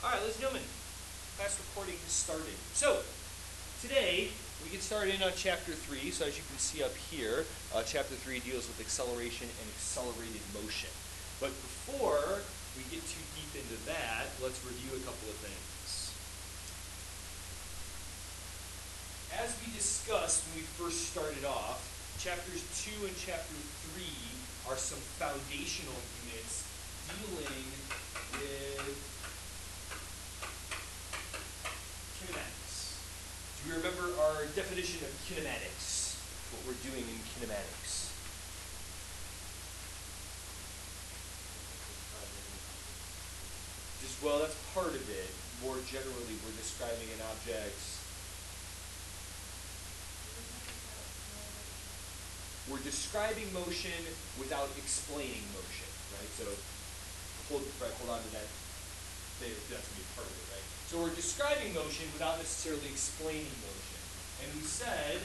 All right, ladies and gentlemen, class recording has started. So, today we get started on Chapter 3. So as you can see up here, Chapter 3 deals with acceleration and accelerated motion. But before we get too deep into that, let's review a couple of things. As we discussed when we first started off, Chapters 2 and Chapter 3 are some foundational units dealing with kinematics. Do you remember our definition of kinematics? What we're doing in kinematics. Well, that's part of it. More generally, we're describing an object. We're describing motion without explaining motion, right? So, hold on to that. That's going to be part of it, right? So we're describing motion without necessarily explaining motion. And we said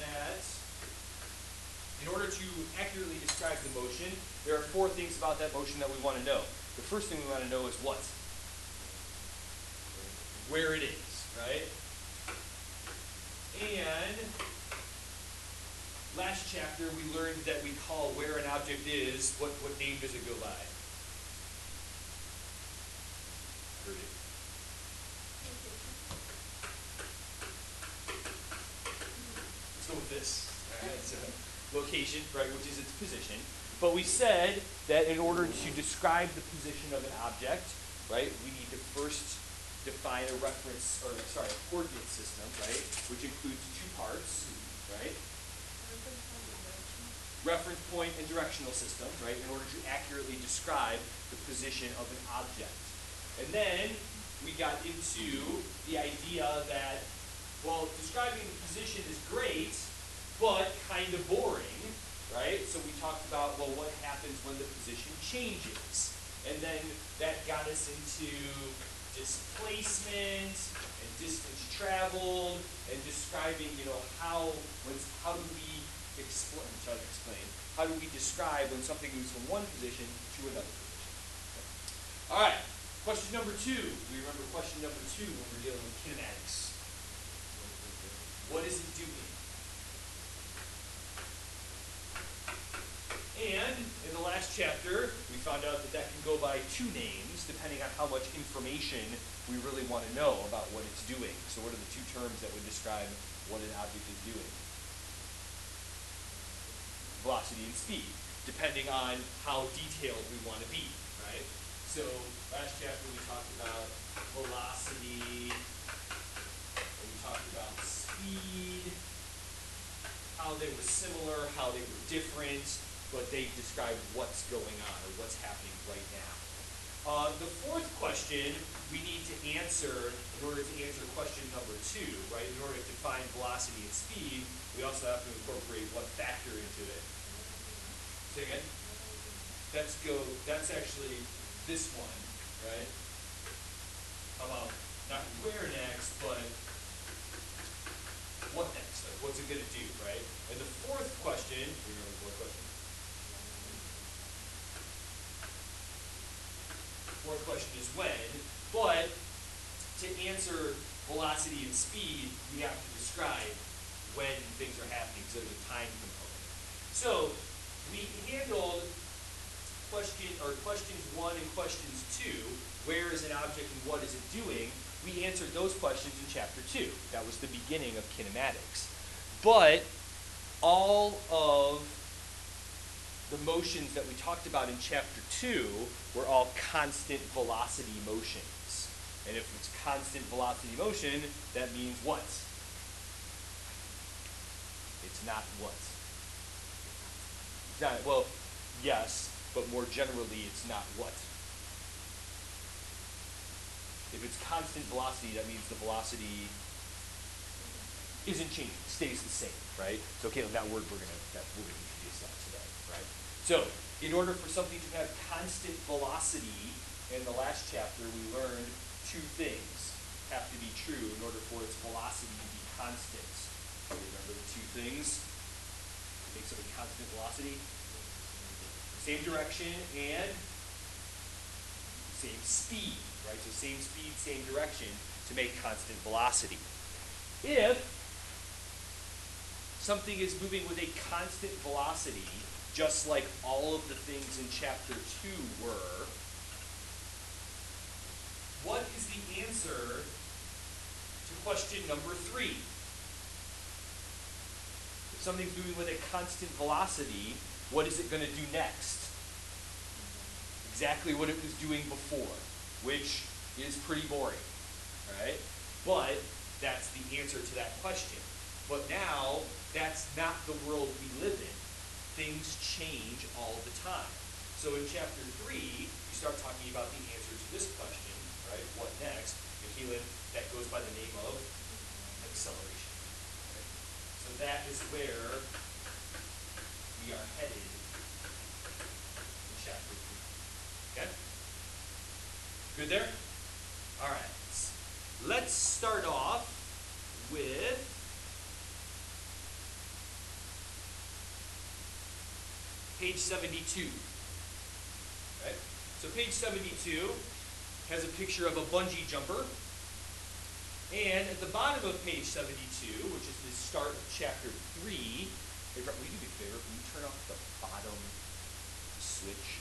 that in order to accurately describe the motion, there are 4 things about that motion that we want to know. The first thing we want to know is what? Where it is, right? And last chapter we learned that we call where an object is, what name does it go by? Heard it. Let's go with this. All right, so location, right, which is its position. But we said that in order to describe the position of an object, right, we need to first define a coordinate system, right, which includes 2 parts, right? Reference point and directional system, right, in order to accurately describe the position of an object. And then we got into the idea that, well, describing the position is great, but kind of boring, right? So we talked about, well, what happens when the position changes? And then that got us into displacement and distance traveled and describing, how do we explain, how do we describe when something moves from one position to another position? Okay. All right, question number 2. We remember question number 2 when we're dealing with kinematics. What is it doing? And in the last chapter, we found out that that can go by 2 names, depending on how much information we really want to know about what it's doing. So what are the 2 terms that would describe what an object is doing? Velocity and speed, depending on how detailed we want to be, right? So last chapter we talked about velocity, and we talked about speed, how they were similar, how they were different, but they describe what's going on or what's happening right now. The 4th question we need to answer in order to answer question number 2, right? In order to find velocity and speed, we also have to incorporate what factor into it. Say again? That's actually this one, right? How about not where next, but what next? Like what's it going to do, right? And the 4th question, remember the 4th question? 4th question is when, but to answer velocity and speed, we have to describe when things are happening, so there's a time component. So we handled questions 1 and questions 2, where is an object and what is it doing? We answered those questions in chapter 2. That was the beginning of kinematics. But all of the motions that we talked about in chapter 2 were all constant velocity motions. And if it's constant velocity motion, that means what? It's not what? It's not, well, yes, but more generally, it's not what? If it's constant velocity, that means the velocity isn't changing, stays the same, right? So, okay, that word we're gonna introduce that today, right? So, in order for something to have constant velocity, in the last chapter we learned 2 things have to be true in order for its velocity to be constant. Remember the 2 things that make something constant velocity? Same direction and same speed, right? So same speed, same direction to make constant velocity. If something is moving with a constant velocity, just like all of the things in chapter 2 were, what is the answer to question number 3? If something's moving with a constant velocity, what is it going to do next? Exactly what it was doing before, which is pretty boring, right? But that's the answer to that question. But now, that's not the world we live in. Things change all the time. So in chapter 3, you start talking about the answer to this question, right? What next? And Keelan, that goes by the name of acceleration. Right? So that is where we are headed in chapter 3. Okay? Good there? All right. Let's start off with page 72. Right? So page 72 has a picture of a bungee jumper. And at the bottom of page 72, which is the start of chapter 3, hey, Brett, will you do me a favor? Can you turn off the bottom switch?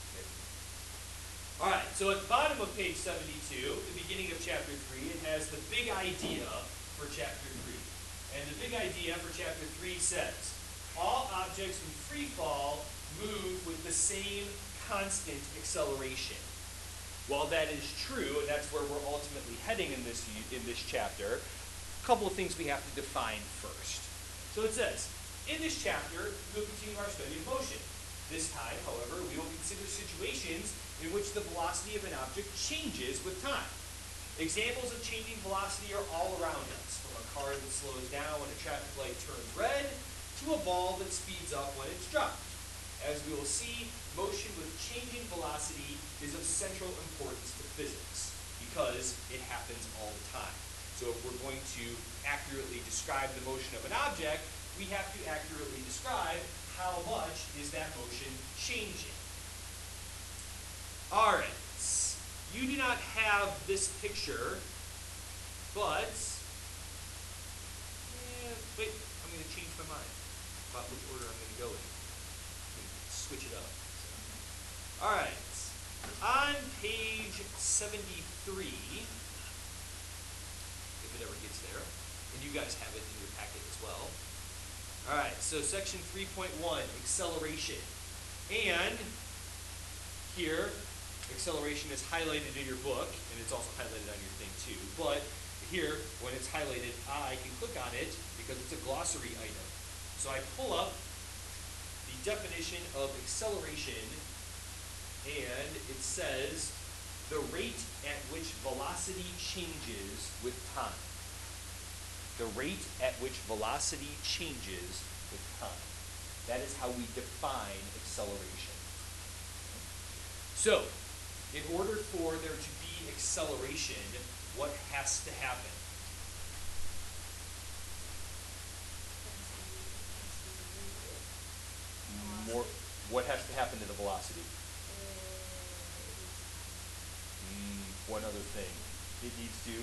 Okay. All right, so at the bottom of page 72, the beginning of chapter 3, it has the big idea for chapter 3. And the big idea for chapter 3 says, all objects in free fall move with the same constant acceleration. While that is true, and that's where we're ultimately heading in this chapter, a couple of things we have to define first. So it says, in this chapter, we'll continue our study of motion. This time, however, we will consider situations in which the velocity of an object changes with time. Examples of changing velocity are all around us, from a car that slows down when a traffic light turns red, to a ball that speeds up when it's dropped. As we will see, motion with changing velocity is of central importance to physics, because it happens all the time. So if we're going to accurately describe the motion of an object, we have to accurately describe how much is that motion changing. All right. You do not have this picture, but, wait, I'm going to change my mind about which order I'm going to go in. Switch it up. All right, on page 73, if it ever gets there, and you guys have it in your packet as well. All right, so section 3.1, acceleration. And here, acceleration is highlighted in your book, and it's also highlighted on your thing too. But here, when it's highlighted, I can click on it because it's a glossary item. So I pull up the definition of acceleration, and it says the rate at which velocity changes with time. The rate at which velocity changes with time. That is how we define acceleration. So, in order for there to be acceleration, what has to happen? What has to happen to the velocity? One other thing. It needs to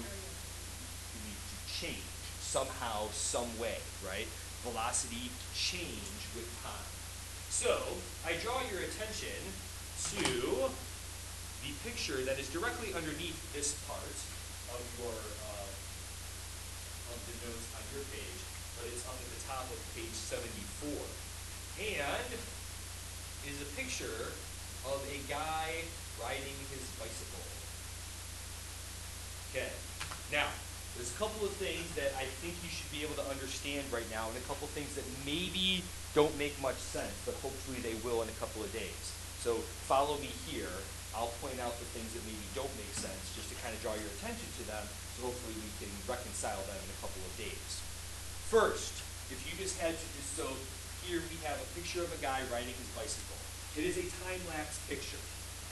change somehow, some way, right? Velocity change with time. So, I draw your attention to the picture that is directly underneath this part of your of the notes on your page, but it's up at the top of page 74. And is a picture of a guy riding his bicycle. Okay. Now, there's a couple of things that I think you should be able to understand right now, and a couple of things that maybe don't make much sense, but hopefully they will in a couple of days. So follow me here. I'll point out the things that maybe don't make sense, just to kind of draw your attention to them, so hopefully we can reconcile them in a couple of days. First, if you just had to so here we have a picture of a guy riding his bicycle. It is a time-lapse picture.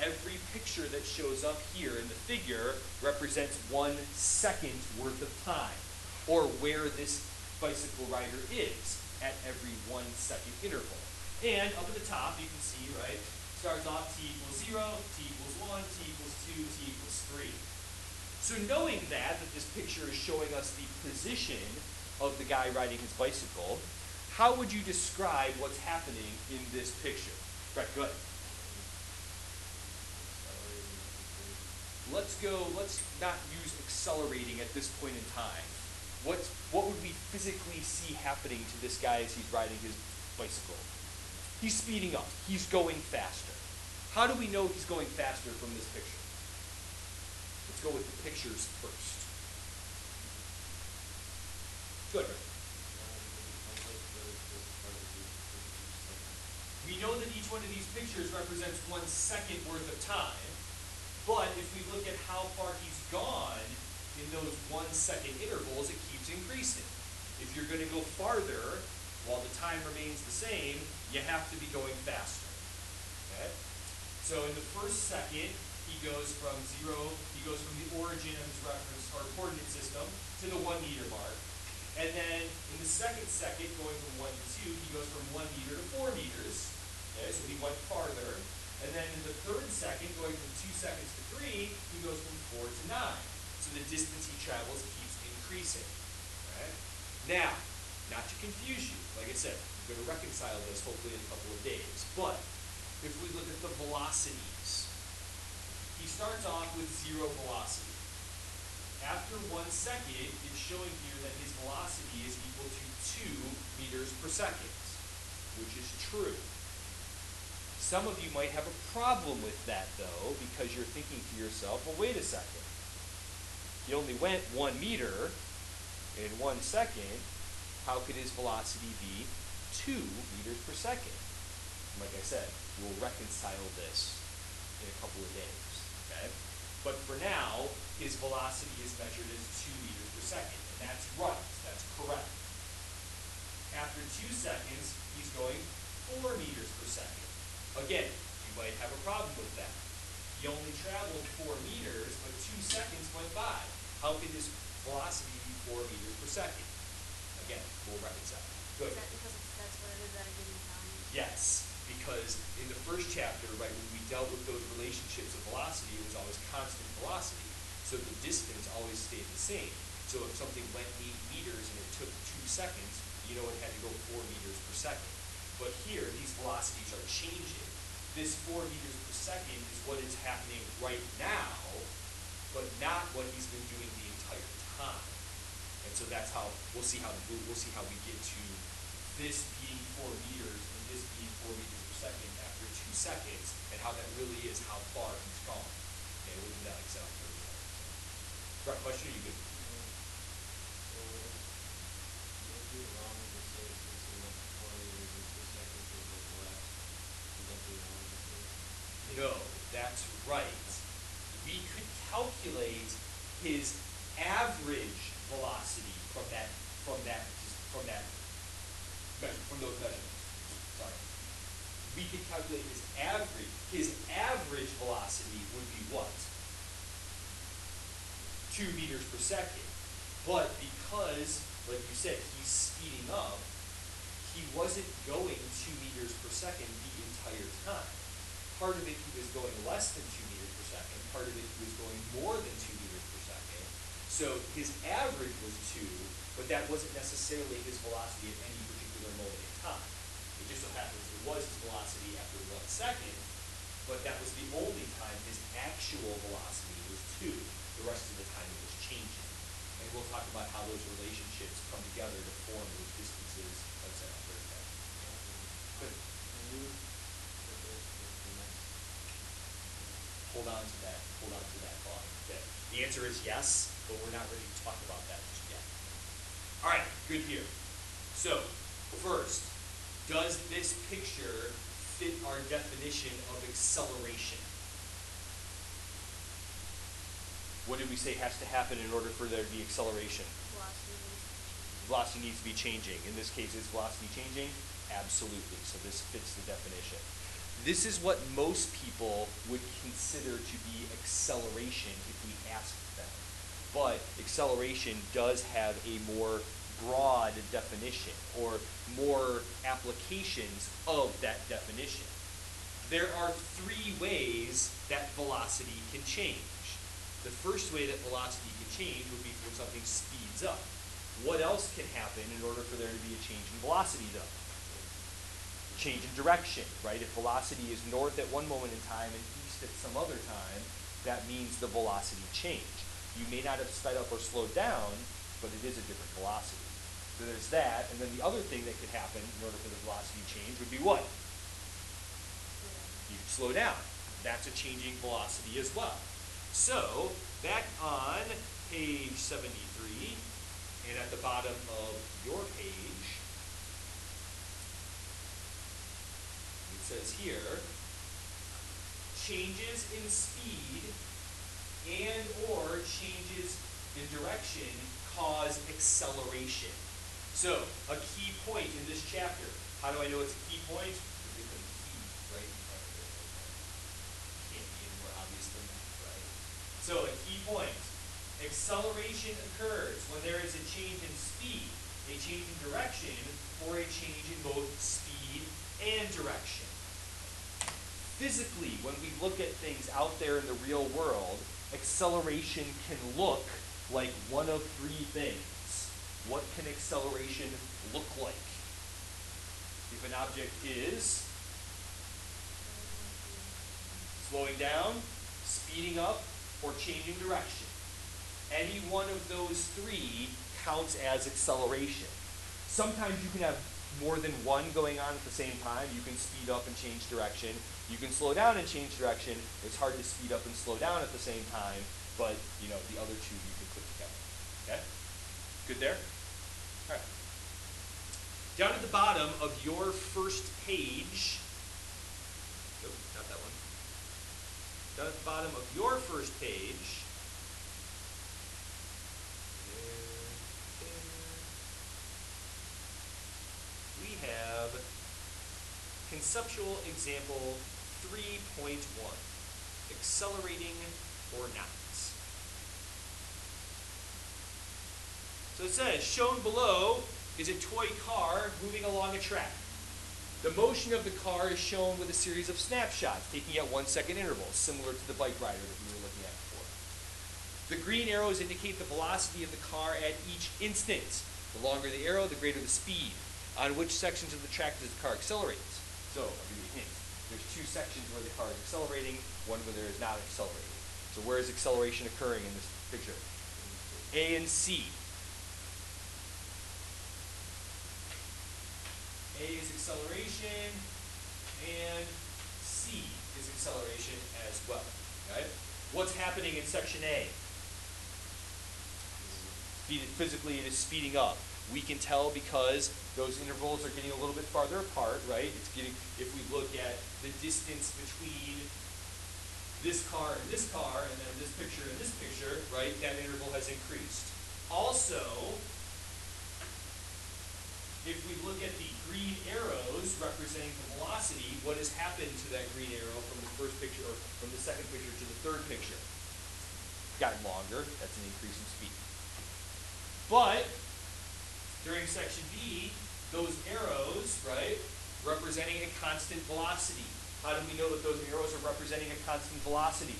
Every picture that shows up here in the figure represents 1 second worth of time, or where this bicycle rider is at every 1 second interval. And up at the top, you can see, right, starts off t equals 0, t equals 1, t equals 2, t equals 3. So knowing that this picture is showing us the position of the guy riding his bicycle, how would you describe what's happening in this picture? Right, go ahead. Let's not use accelerating at this point in time. What would we physically see happening to this guy as he's riding his bicycle? He's speeding up. He's going faster. How do we know he's going faster from this picture? Let's go with the pictures first. Good. We know that each one of these pictures represents 1 second worth of time, but if we look at how far he's gone in those 1 second intervals, it keeps increasing. If you're going to go farther while the time remains the same, you have to be going faster. Okay? So in the first second, he goes from the origin of his reference or coordinate system to the 1 meter mark. And then in the second going from 1 to 2, he goes from 1 meter to 4 meters. Okay, so he went farther. And then in the third second, going from 2 seconds to 3, he goes from 4 to 9. So the distance he travels keeps increasing. Okay? Now, not to confuse you, like I said, I'm going to reconcile this hopefully in a couple of days. But if we look at the velocities, he starts off with 0 velocity. After 1 second, it's showing here that his velocity is equal to 2 meters per second, which is true. Some of you might have a problem with that, though, because you're thinking to yourself, well, wait a second. He only went 1 meter in 1 second. How could his velocity be 2 meters per second? Like I said, we'll reconcile this in a couple of days, okay? But for now, his velocity is measured as 2 meters per second, and that's right, that's correct. After 2 seconds, he's going 4 meters per second. Again, you might have a problem with that. He only traveled 4 meters, but 2 seconds went by. How could his velocity be 4 meters per second? Again, we'll reconcile. Good. Is that because that's what it is at a given time? Yes, because in the first chapter, right, when we dealt with those relationships of velocity, it was always constant velocity. So the distance always stayed the same. So if something went 8 meters and it took 2 seconds, you know it had to go 4 meters per second. But here, these velocities are changing. This 4 meters per second is what is happening right now, but not what he's been doing the entire time. And so that's how we'll see how we get to this being 4 meters and this being 4 meters per second after 2 seconds, and how that really is how far he's gone. Okay, we'll do that like I said on Thursday. Right, question, are you good? No, that's right. We could calculate his average velocity from those measurements. Sorry. We could calculate his average. His average velocity would be what? 2 meters per second. But because, like you said, he's speeding up, he wasn't going 2 meters per second the entire time. Part of it he was going less than 2 meters per second. Part of it he was going more than 2 meters per second. So his average was 2, but that wasn't necessarily his velocity at any particular moment in time. It just so happens it was his velocity after 1 second, but that was the only time his actual velocity was 2. The rest of the time it was changing. And we'll talk about how those relationships come together to form those distances, let's say, on Thursday. Good. Hold on to that thought. Okay. The answer is yes, but we're not ready to talk about that just yet. All right, good here. So, first, does this picture fit our definition of acceleration? What did we say has to happen in order for there to be acceleration? Velocity needs to be changing. In this case, is velocity changing? Absolutely. So this fits the definition. This is what most people would consider to be acceleration if we asked them. But acceleration does have a more broad definition or more applications of that definition. There are three ways that velocity can change. The first way that velocity can change would be when something speeds up. What else can happen in order for there to be a change in velocity, though? Change in direction, right? If velocity is north at one moment in time and east at some other time, that means the velocity changed. You may not have sped up or slowed down, but it is a different velocity. So there's that, and then the other thing that could happen in order for the velocity change would be what? You slow down. That's a changing velocity as well. So, back on page 73, and at the bottom of your page, it says here, changes in speed and or changes in direction cause acceleration. So, a key point in this chapter. How do I know it's a key point? Because we put a key right in front of it. Can't be any more obvious than that, right? So, a key point. Acceleration occurs when there is a change in speed, a change in direction, or a change in both speed and direction. Physically, when we look at things out there in the real world, acceleration can look like one of three things. What can acceleration look like? If an object is slowing down, speeding up, or changing direction. Any one of those three counts as acceleration. Sometimes you can have more than one going on at the same time. You can speed up and change direction. You can slow down and change direction. It's hard to speed up and slow down at the same time, but you know, the other two you can put together. Okay? Good there? All right. Down at the bottom of your first page, nope, not that one. Down at the bottom of your first page, we have conceptual example 3.1, accelerating or not. So it says, shown below is a toy car moving along a track. The motion of the car is shown with a series of snapshots, taking at 1 second intervals, similar to the bike rider that we were looking at before. The green arrows indicate the velocity of the car at each instant. The longer the arrow, the greater the speed. On which sections of the track does the car accelerate? So, I'll give you a hint. There's two sections where the car is accelerating, one where there is not accelerating. So where is acceleration occurring in this picture? A and C. A is acceleration, and C is acceleration as well. Okay? What's happening in section A? Physically, it is speeding up. We can tell because those intervals are getting a little bit farther apart, right? It's getting, if we look at the distance between this car and then this picture and this picture, right, that interval has increased. Also, if we look at the green arrows representing the velocity, what has happened to that green arrow from the first picture, or from the second picture to the third picture? Gotten longer, that's an increase in speed. But, during section B, those arrows, right, representing a constant velocity. How do we know that those arrows are representing a constant velocity?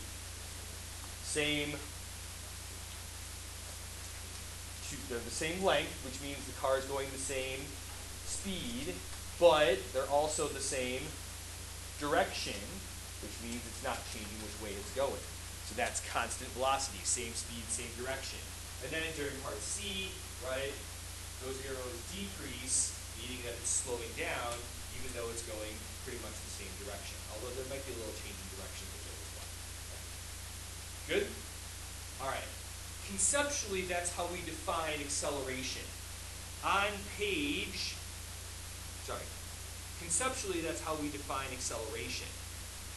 They're the same length, which means the car is going the same speed, but they're also the same direction, which means it's not changing which way it's going. So that's constant velocity, same speed, same direction. And then during part C, right, those arrows decrease, meaning that it's slowing down, even though it's going pretty much the same direction. Although there might be a little change in direction with it as well. Good? All right. Conceptually, that's how we define acceleration. Conceptually, that's how we define acceleration.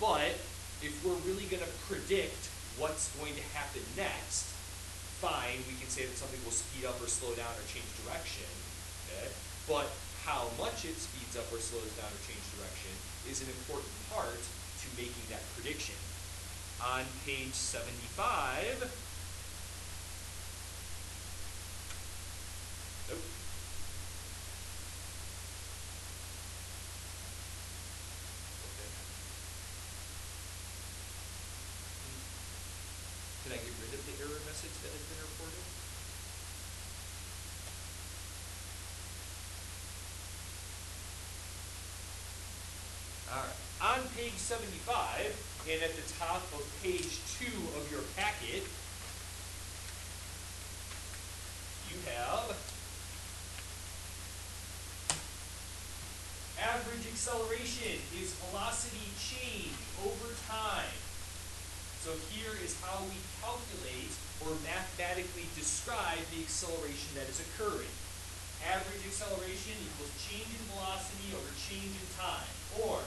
But if we're really going to predict what's going to happen next, fine, we can say that something will speed up or slow down or change direction, okay? But how much it speeds up or slows down or change direction is an important part to making that prediction. On page 75, nope, All right. On page 75, and at the top of page 2 of your packet, you have average acceleration is velocity change over time. So here is how we calculate or mathematically describe the acceleration that is occurring. Average acceleration equals change in velocity over change in time, or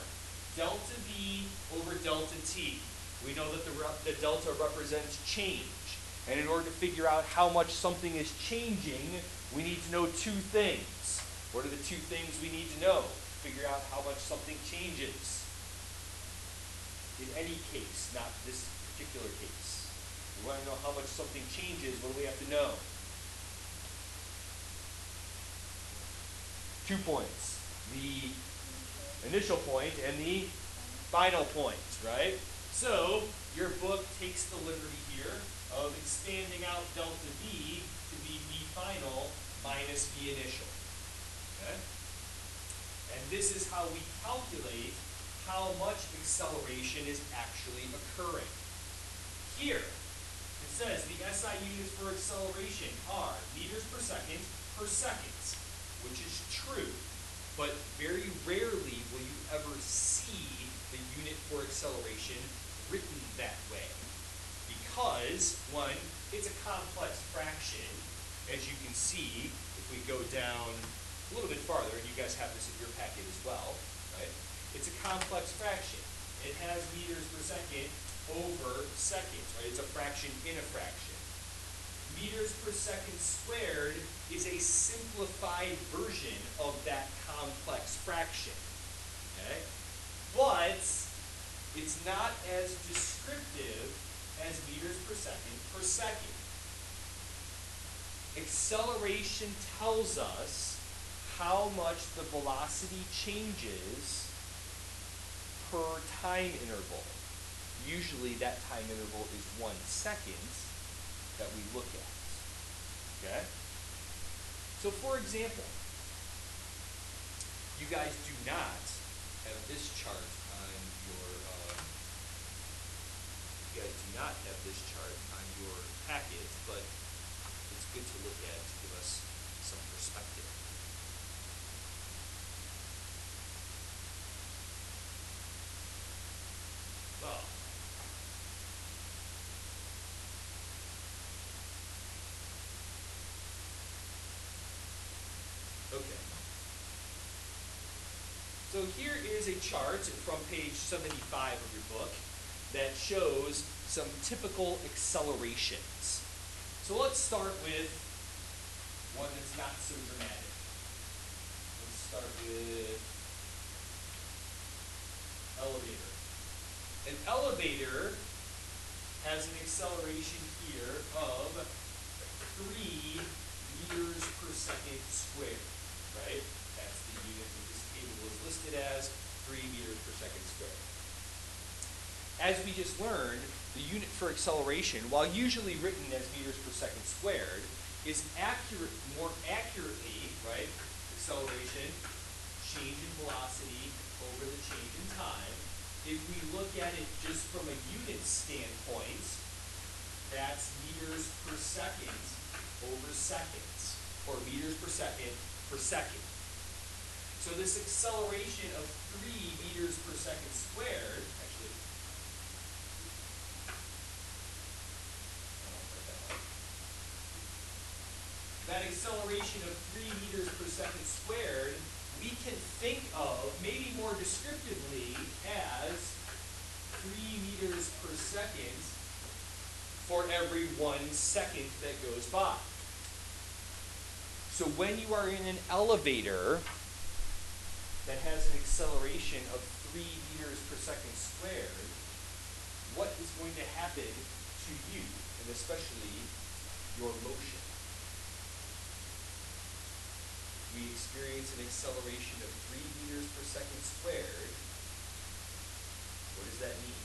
delta V over delta T. We know that the delta represents change. And in order to figure out how much something is changing, we need to know two things. What are the two things we need to know? Figure out how much something changes. In any case, not this particular case. We want to know how much something changes. What do we have to know? 2 points. The initial point and the final point, right? So your book takes the liberty here of expanding out delta V to be V final minus V initial. Okay? And this is how we calculate how much acceleration is actually occurring. Here, it says the SI units for acceleration are meters per second, which is true, but very rarely will you ever see the unit for acceleration written that way. Because, one, it's a complex fraction, as you can see, if we go down a little bit farther, and you guys have this in your packet as well, right? It's a complex fraction. It has meters per second over seconds, right? It's a fraction in a fraction. Meters per second squared is a simplified version of that complex fraction, okay? But it's not as descriptive as meters per second. Acceleration tells us how much the velocity changes per time interval. Usually that time interval is 1 second that we look at. Okay? So for example, you guys do not have this chart on your packet, but it's good to look at to give us some perspective. Well, okay. So here is a chart from page 75 of your book that shows some typical accelerations. So let's start with one that's not so dramatic. Let's start with elevator. An elevator has an acceleration here of 3 meters per second squared, right? That's the unit that this table is listed as, 3 meters per second squared. As we just learned, the unit for acceleration, while usually written as meters per second squared, is more accurately, right? Acceleration, change in velocity over the change in time. If we look at it just from a unit standpoint, that's meters per second over seconds, or meters per second per second. So this acceleration of 3 meters per second squared, actually, that acceleration of 3 meters per second squared, we can think of, maybe more descriptively, as 3 meters per second for every 1 second that goes by. So when you are in an elevator that has an acceleration of 3 meters per second squared, what is going to happen to you, and especially your motion? We experience an acceleration of 3 meters per second squared. What does that mean?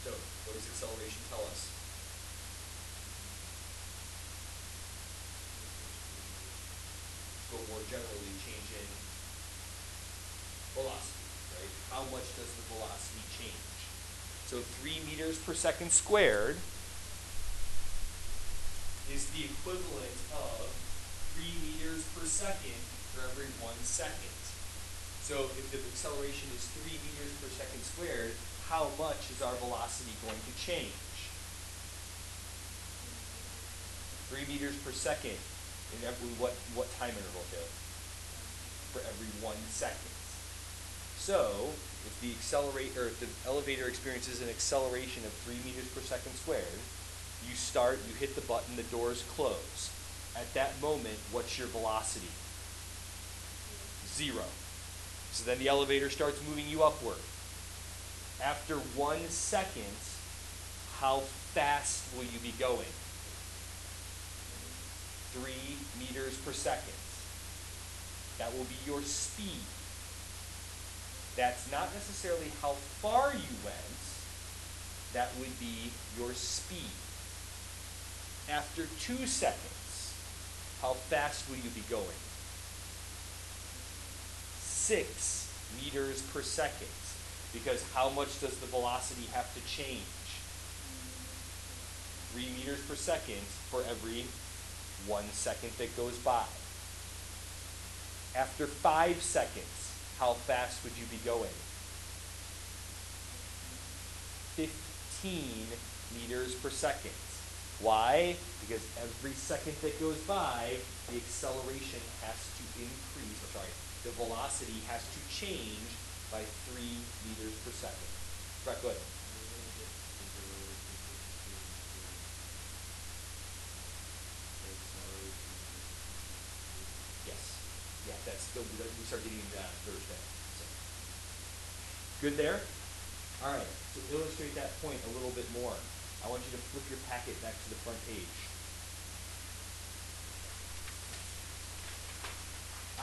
So, what does acceleration tell us? So 3 meters per second squared is the equivalent of 3 meters per second for every 1 second. So if the acceleration is 3 meters per second squared, how much is our velocity going to change? 3 meters per second in every what time interval, Taylor? For every 1 second. So if the elevator experiences an acceleration of 3 meters per second squared, you hit the button, the doors close. At that moment, what's your velocity? 0. So then the elevator starts moving you upward. After 1 second, how fast will you be going? 3 meters per second. That will be your speed. That's not necessarily how far you went. That would be your speed. After 2 seconds, how fast will you be going? 6 meters per second. Because how much does the velocity have to change? 3 meters per second for every 1 second that goes by. After 5 seconds, how fast would you be going? 15 meters per second. Why? Because every second that goes by, the acceleration has to increase, the velocity has to change by 3 meters per second. Right, go ahead. Yes. Yeah, we start getting into that Thursday. So. Good there? All right, to illustrate that point a little bit more, I want you to flip your packet back to the front page.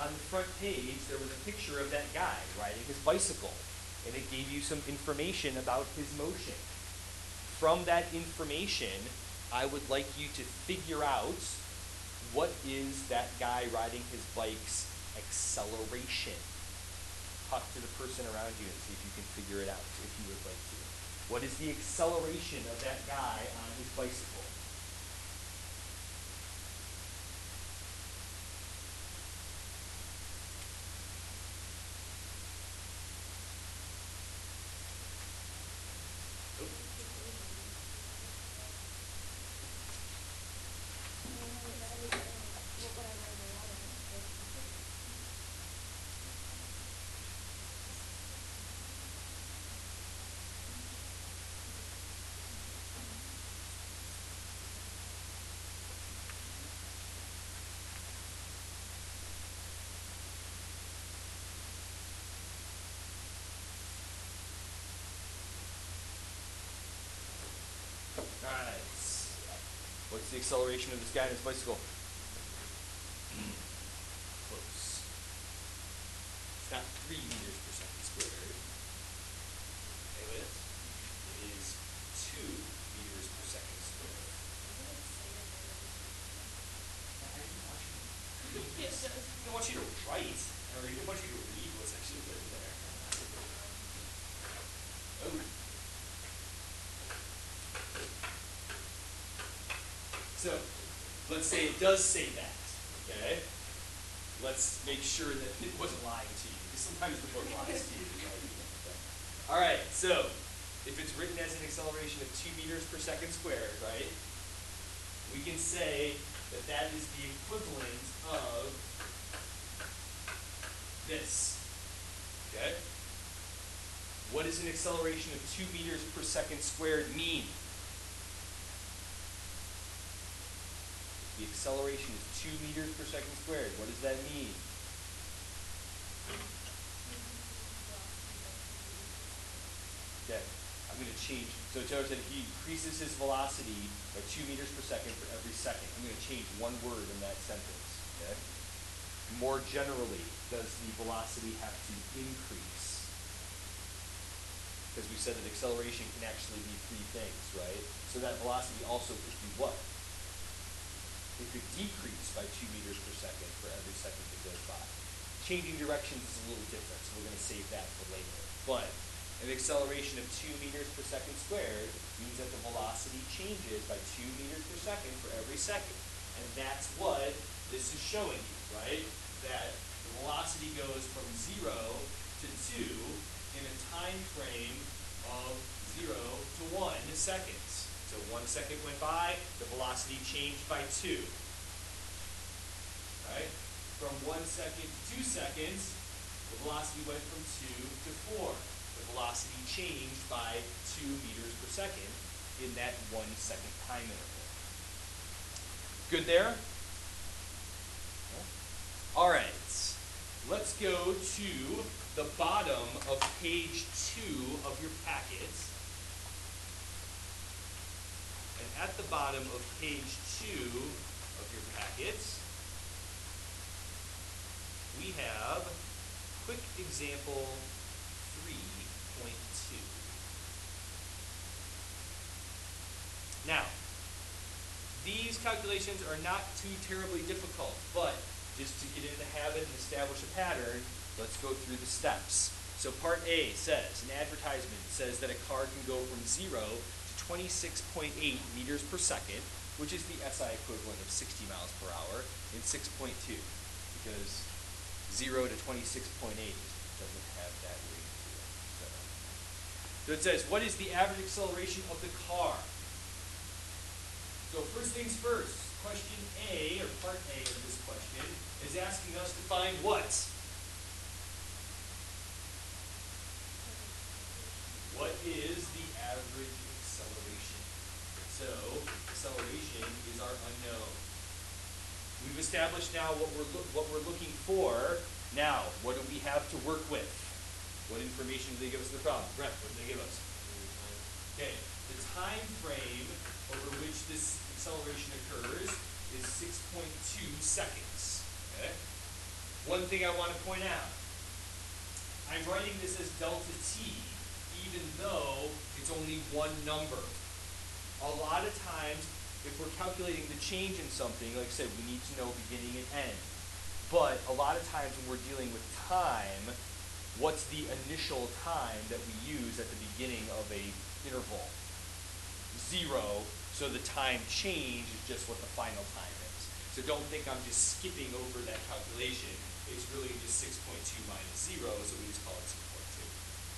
On the front page, there was a picture of that guy riding his bicycle, and it gave you some information about his motion. From that information, I would like you to figure out what is that guy riding his bike's acceleration. Talk to the person around you and see if you can figure it out, if you would like to. What is the acceleration of that guy on his bicycle? Nice. What's the acceleration of this guy on his bicycle? Close. It's not 3 meters per second squared. Okay, with it. It is 2 meters per second squared. I didn't want you to read. I didn't want you to write, or I didn't want you to read what's actually written there. Oh. So, let's say it does say that, okay? Let's make sure that it wasn't lying to you, because sometimes the book lies to you. Right? All right, so if it's written as an acceleration of 2 meters per second squared, right, we can say that that is the equivalent of this, okay? What does an acceleration of 2 meters per second squared mean? The acceleration is 2 meters per second squared. What does that mean? Okay, I'm going to change. So Taylor said he increases his velocity by 2 meters per second for every second. I'm going to change one word in that sentence. Okay? More generally, does the velocity have to increase? Because we said that acceleration can actually be 3 things, right? So that velocity also could be what? It could decrease by 2 meters per second for every second that goes by. Changing directions is a little different, so we're going to save that for later. But An acceleration of 2 meters per second squared means that the velocity changes by 2 meters per second for every second. And that's what this is showing you, right? That the velocity goes from 0 to 2 in a time frame of 0 to 1 seconds. So 1 second went by, the velocity changed by 2. Right? From 1 second to 2 seconds, the velocity went from 2 to 4. The velocity changed by 2 meters per second in that 1 second time interval. Good there? All right. Let's go to the bottom of page 2 of your packet. And at the bottom of page 2 of your packet, we have quick example 3.2. Now, these calculations are not too terribly difficult, but just to get in the habit and establish a pattern, let's go through the steps. So part A says, an advertisement says that a car can go from 0 to 26.8 meters per second, which is the SI equivalent of 60 miles per hour, in 6.2, because 0 to 26.8 doesn't have that weight to it. So it says, what is the average acceleration of the car? So first things first, question A, or part A of this question, is asking us to find what? What is the average acceleration? So acceleration is our unknown. We've established now what we're looking for. Now, what do we have to work with? What information do they give us in the problem? Brett, what did they give us? Okay, the time frame over which this acceleration occurs is 6.2 seconds. Okay? One thing I want to point out, I'm writing this as delta t, even though it's only one number. A lot of times, if we're calculating the change in something, like I said, we need to know beginning and end. But a lot of times when we're dealing with time, what's the initial time that we use at the beginning of a interval? 0, so the time change is just what the final time is. So don't think I'm just skipping over that calculation. It's really just 6.2 minus 0, so we just call it 6.2.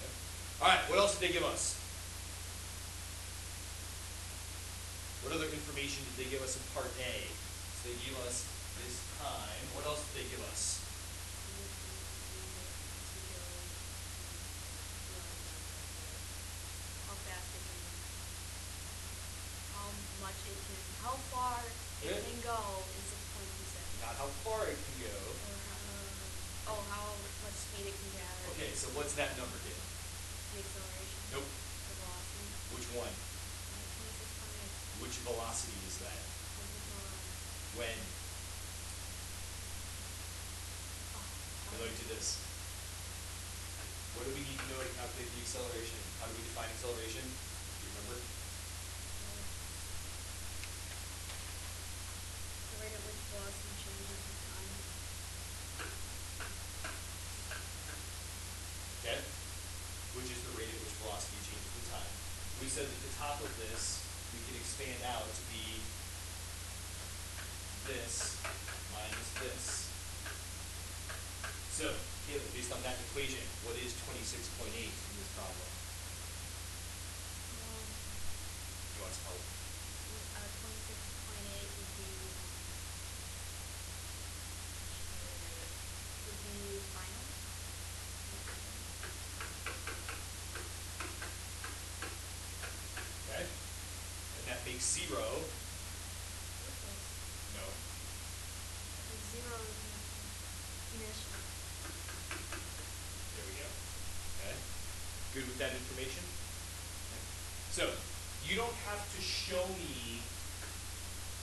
Okay? All right, what else did they give us? What other information did they give us in part A? So they gave us this time. What else did they give us? How far it can go in 6.2 seconds. Not how far it can go. Or how much speed it can gather. Okay, so what's that number here? The acceleration. Nope. The velocity. Which one? 26.8. Which velocity is that? When? Let me do this. What do we need to know to calculate the acceleration? How do we define acceleration? Do you remember? The rate at which velocity changes with time. Okay? Which is the rate at which velocity changes with time. We said at the top of this, we can expand out to be this minus this. So, based on that equation, what is 26.8 in this problem? You want some help? 26.8 would be final. Okay? And that makes 0. No. 0 is initial. There we go. Okay? Good with that information? Okay. So, you don't have to show me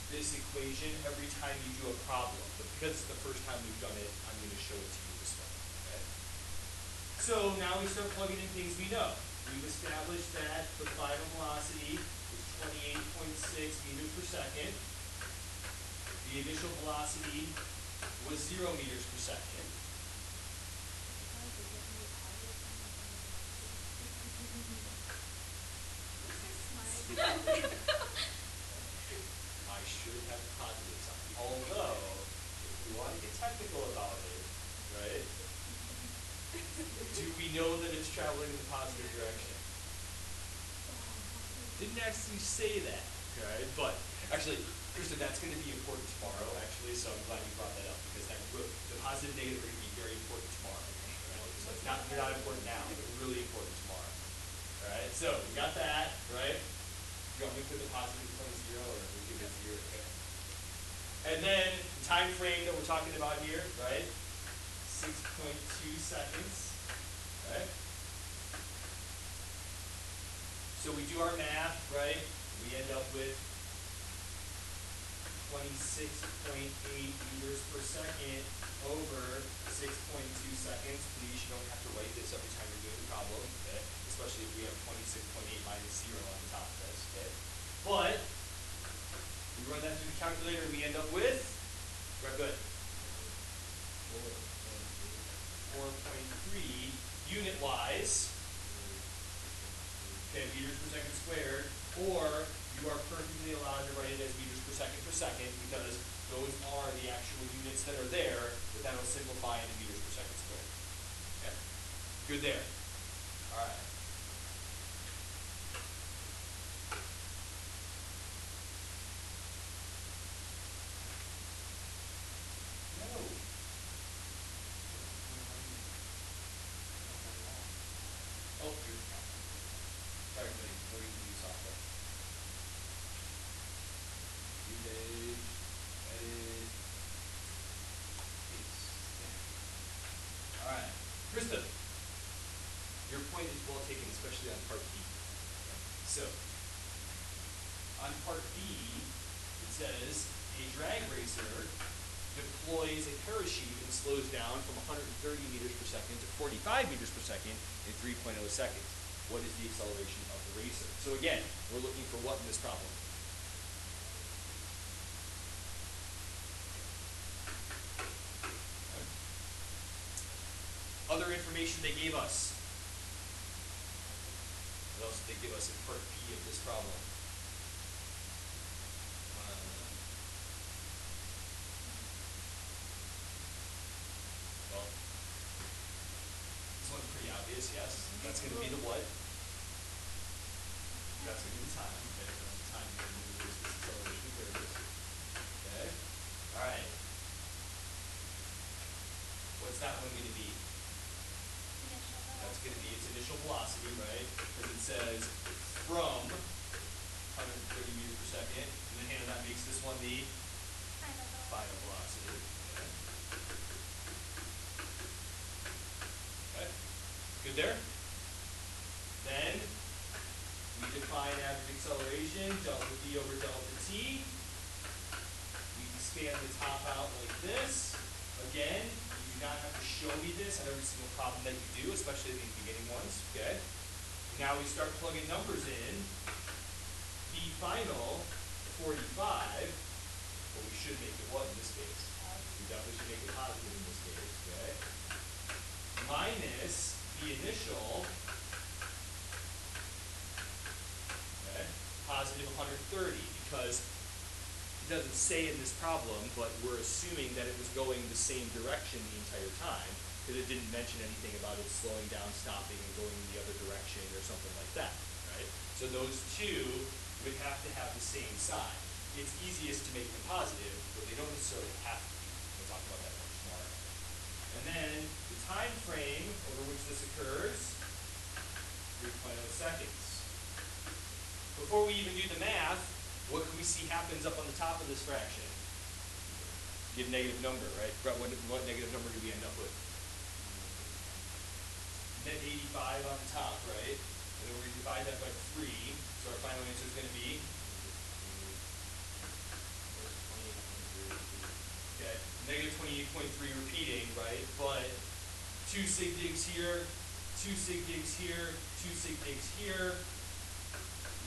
this equation every time you do a problem, but because it's the first time we've done it, I'm going to show it to you this way. Okay? So now we start plugging in things we know. We've established that the final velocity is 28.6 meters per second. The initial velocity was 0 meters per second. did not return. I should have a positive sign. Although, if we want to get technical about it, right? Do we know that it's traveling in the positive direction? Didn't actually say that, right? But actually, Krista, that's going to be important tomorrow, actually, so I'm glad you brought that up, because the positive and negative are going to be very important tomorrow. Right? So they're not important now, but really important tomorrow. Alright, so we got that, right? You want me to put the positive in front of 0, or we give it 0? Okay. And then the time frame that we're talking about here, right? 6.2 seconds. Right? So we do our math, right? We end up with 26.8 meters per second over 6.2 seconds. Please, you don't have to write this every time you're doing the problem, okay? Especially if we have 26.8 minus 0 on the top of this, okay? But we run that through the calculator, we end up with, right, good. 4.3 unit-wise, okay, meters per second squared, or you are perfectly allowed to write it as meters per second, because those are the actual units that are there, but that'll simplify into meters per second squared. Okay? Good there. All right. No. Oh, you're sorry, buddy. No reason to use software. View page, edit, paste. There. All right. Krista, your point is well taken, especially on part B. Okay. So, on part B, it says a drag racer deploys a parachute and slows down from 130 meters per second to 45 meters per second in 3.0 seconds. What is the acceleration of the racer? So again, we're looking for what in this problem? Okay. Other information they gave us. What else did they give us in part B of this problem? Well, this one's pretty obvious, yes. That's going to be the what? That's going to be the time. Okay, that's the time you're going to lose this acceleration curve. Okay. All right. What's that one going to be? That's going to be its initial velocity, right? Because it says from 130 meters per second, and then Hannah, that makes this one the final velocity. Okay. Okay. Good there? Then we define average acceleration, delta V over delta T. We expand the top out like this. Again, you do not have to show me this on every single problem that you do, especially the beginning ones, okay? Now we start plugging numbers in. V final, 45, but we should make it what in this case? We definitely should make it positive in this case, okay? Minus the initial, okay, positive 130, because it doesn't say in this problem, but we're assuming that it was going the same direction the entire time, because it didn't mention anything about it slowing down, stopping, and going in the other direction or something like that, right? So those two would have to have the same sign. It's easiest to make them positive, but they don't necessarily have to be. We'll talk about that more tomorrow. And then the time frame over which this occurs, 3.0 seconds. Before we even do the math, what can we see happens up on the top of this fraction? Give negative number, right? Brett, what negative number do we end up with? Net 85 on the top, right? And then we're going to divide that by 3. So our final answer is going to be? Okay, negative 28.3 repeating, right? But 2 sig digs here, 2 sig digs here, 2 sig digs here,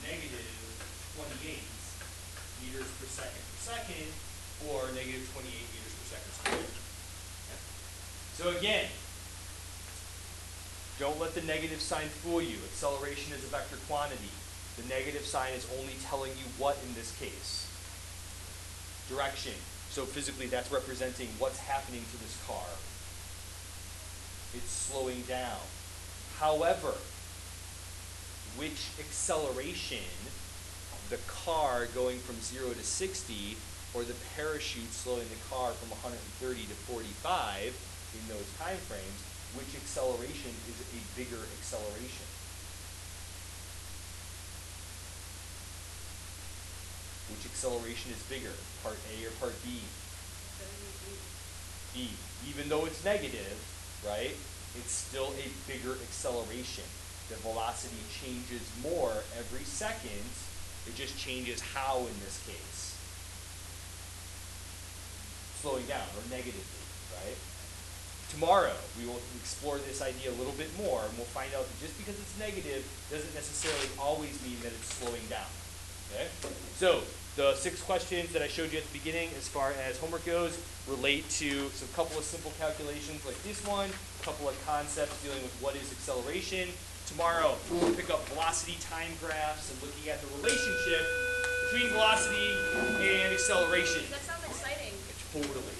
negative 28 meters per second, or negative 28 meters per second squared. Okay. So again, don't let the negative sign fool you. Acceleration is a vector quantity. The negative sign is only telling you what in this case? Direction. So physically that's representing what's happening to this car. It's slowing down. However, which acceleration, the car going from 0 to 60, or the parachute slowing the car from 130 to 45 in those time frames, which acceleration is a bigger acceleration? Which acceleration is bigger, part A or part B? B. Even though it's negative, right, it's still a bigger acceleration. The velocity changes more every second. It just changes how in this case. Slowing down, or negatively, right? Tomorrow, we will explore this idea a little bit more, and we'll find out that just because it's negative doesn't necessarily always mean that it's slowing down. Okay? So, the 6 questions that I showed you at the beginning as far as homework goes relate to a couple of simple calculations like this one, a couple of concepts dealing with what is acceleration. Tomorrow, we'll pick up velocity time graphs and looking at the relationship between velocity and acceleration. That sounds exciting. Totally.